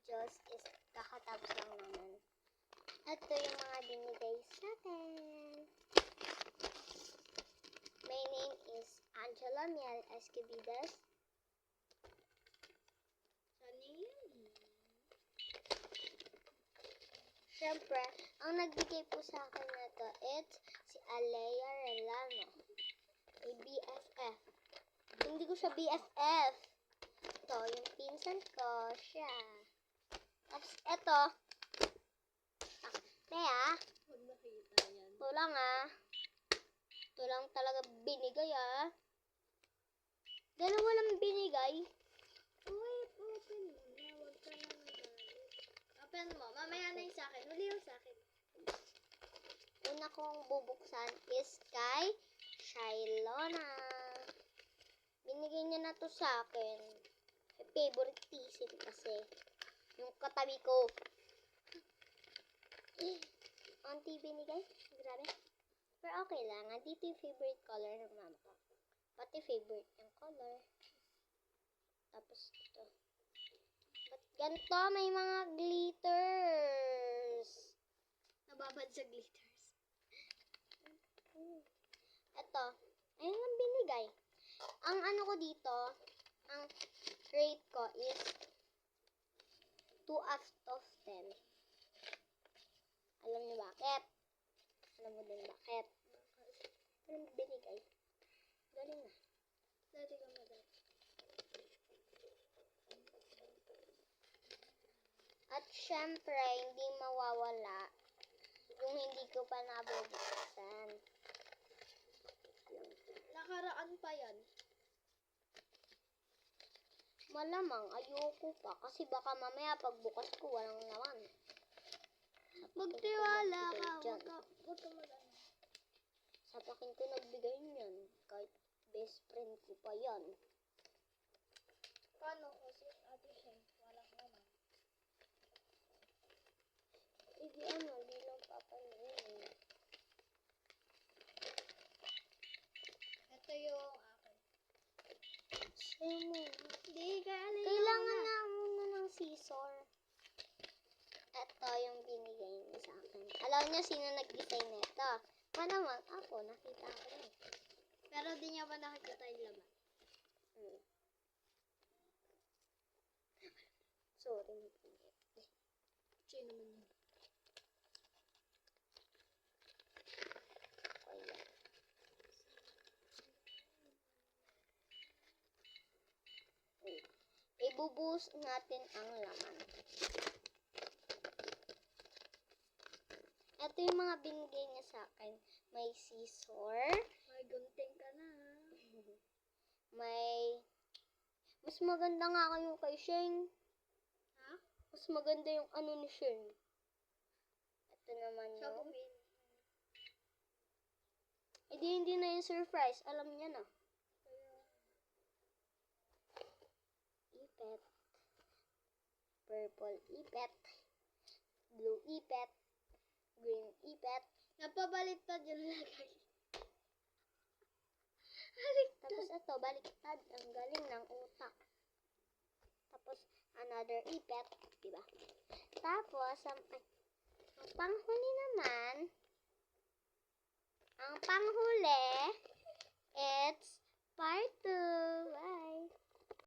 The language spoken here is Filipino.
Diyos is kakatapos lang naman. Ito yung mga binigay sa akin. My name is Angela Miel Esquivides. Siyempre, ang nagbigay po sa akin na to, it's si Alea Relano. May BFF. Hindi ko siya BFF. Ito, yung pinsan ko, siya. Tapos, ito. Kaya, Huwag nakita yan. ito lang Ito lang talaga binigay Dalawa lang binigay. Wait, open mo na. Huwag ka na nagalit. Open mo. Mamaya na yung sa akin. Huli yung sa akin. Una kong bubuksan is kay Shailona. Binigay niya na to sa akin. Favoritism kasi. Yung katabi ko. Auntie binigay? Grabe. Pero okay lang. Andito yung favorite color ng mama ko. Pati favorite yung color. Tapos ito. Ba't ganito? May mga glitters. Nababad sa glitters. Ito. Ayun ang binigay. Ang ano ko dito, ang rate ko is 2 out of 10. Alam niyo bakit? Alam mo din bakit? Pero binigay. Galing na. Dati ka madali. At syempre, hindi mawawala yung hindi ko pa nabubuksan. Nakaraan pa yan. Malamang, ayoko pa. Kasi baka mamaya pagbukas ko, walang naman. Magtiwala ka. Dyan. Huwag ka mag-ano. Sapakin ko nagbigay niyan. Kahit best friend ko pa yan. Paano kasi ate siya? Walang naman. Hindi di lang papanood. Ito yung akin. Hindi, kailangan na muna ng scissor. Ito yung binigay niya sa akin. Alam niya sino nag-design nito. Naman, ako, nakita ko rin. Pero di niya pa nakikita yung laman. Sorry. Siya naman yun. Ibubuhos natin ang laman. Ito yung mga binigay niya sa akin. May scissor. May gunting ka na. May... Mas maganda nga yung kay Shane. Ha? Mas maganda yung ano ni Shane. Ito naman Siya yung... bumili. Hindi na yung surprise. Alam niya na. Ipet. Purple ipet. Blue ipet. Green ipet. Napabaliktad yung lagay. Tapos ito, baliktad. Ang galing ng utak. Tapos, another ipet. Diba? Tapos, ang panghuli naman, ang panghuli, it's part 2. Bye!